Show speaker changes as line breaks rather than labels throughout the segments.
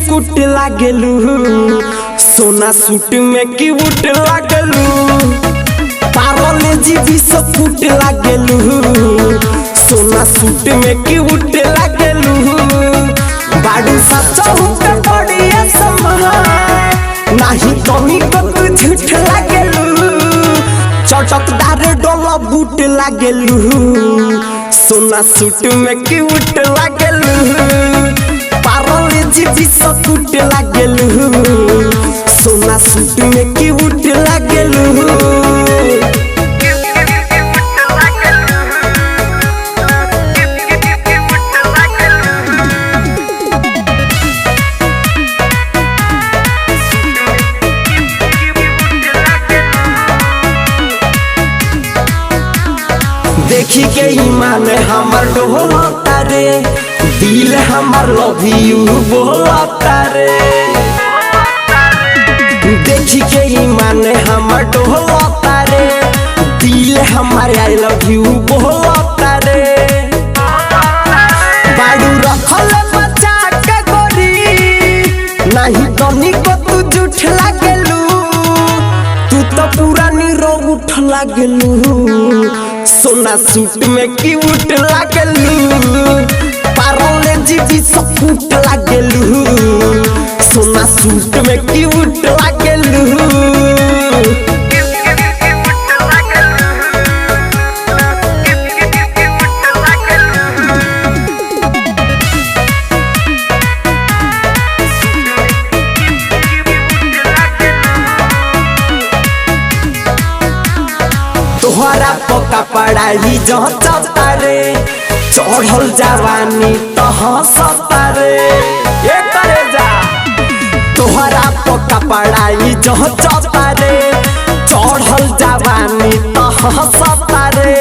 Biscuit लागेलू, सोना suit में cute लागेलू। पार्ले जी बिस्कुट लागेलू, सोना सूट में क्यूट लागेलू। बाड़ू सच्चा होके बढ़िया समय नहीं कमी को तू झूठ लागेलू। चटकदार डोला बूट लागेलू, सोना सूट में क्यूट लागेलू। पार्ले जी बिस्कुट लागेलू, सोना सूट में क्यूट लागेलू। देखी के ईमान हमर डोलता रे, दिल हमर लव यू बोलता रे। देखी के ईमान हमर डोलता रे, दिल हमर आई लव यू बोलता रे। बाड़ू रखल बचा के गोरी, नहीं तनी को तू झूठ लागेलू। तू तो पूरा नीरो उठ लागेलू, सोना सूट में क्यूट लागेलू। पार्ले जी बिस्कुट लागेलू, सोना सूट में क्यूट लागेलू। तोहरा पका पढ़ाई जहता रे, चढ़ल जवानी तो हंसता रे। ये करे जा तोहरा पका पढ़ाई जहता रे, चढ़ल जवानी तो हंसता रे।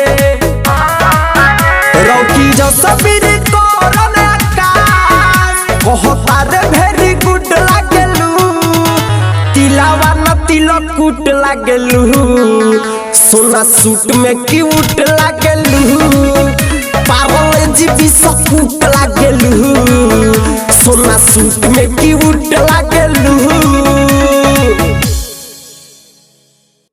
रौकी जो सबीर करन आकाश कहता रे वेरी गुड लागेलू। तिलावा न तिलक कूट लागेलू, सोना सूट में क्यूट लागेलू। पार्ले जी बिस्कुट लागेलू, सोना सूट में क्यूट लागेलू।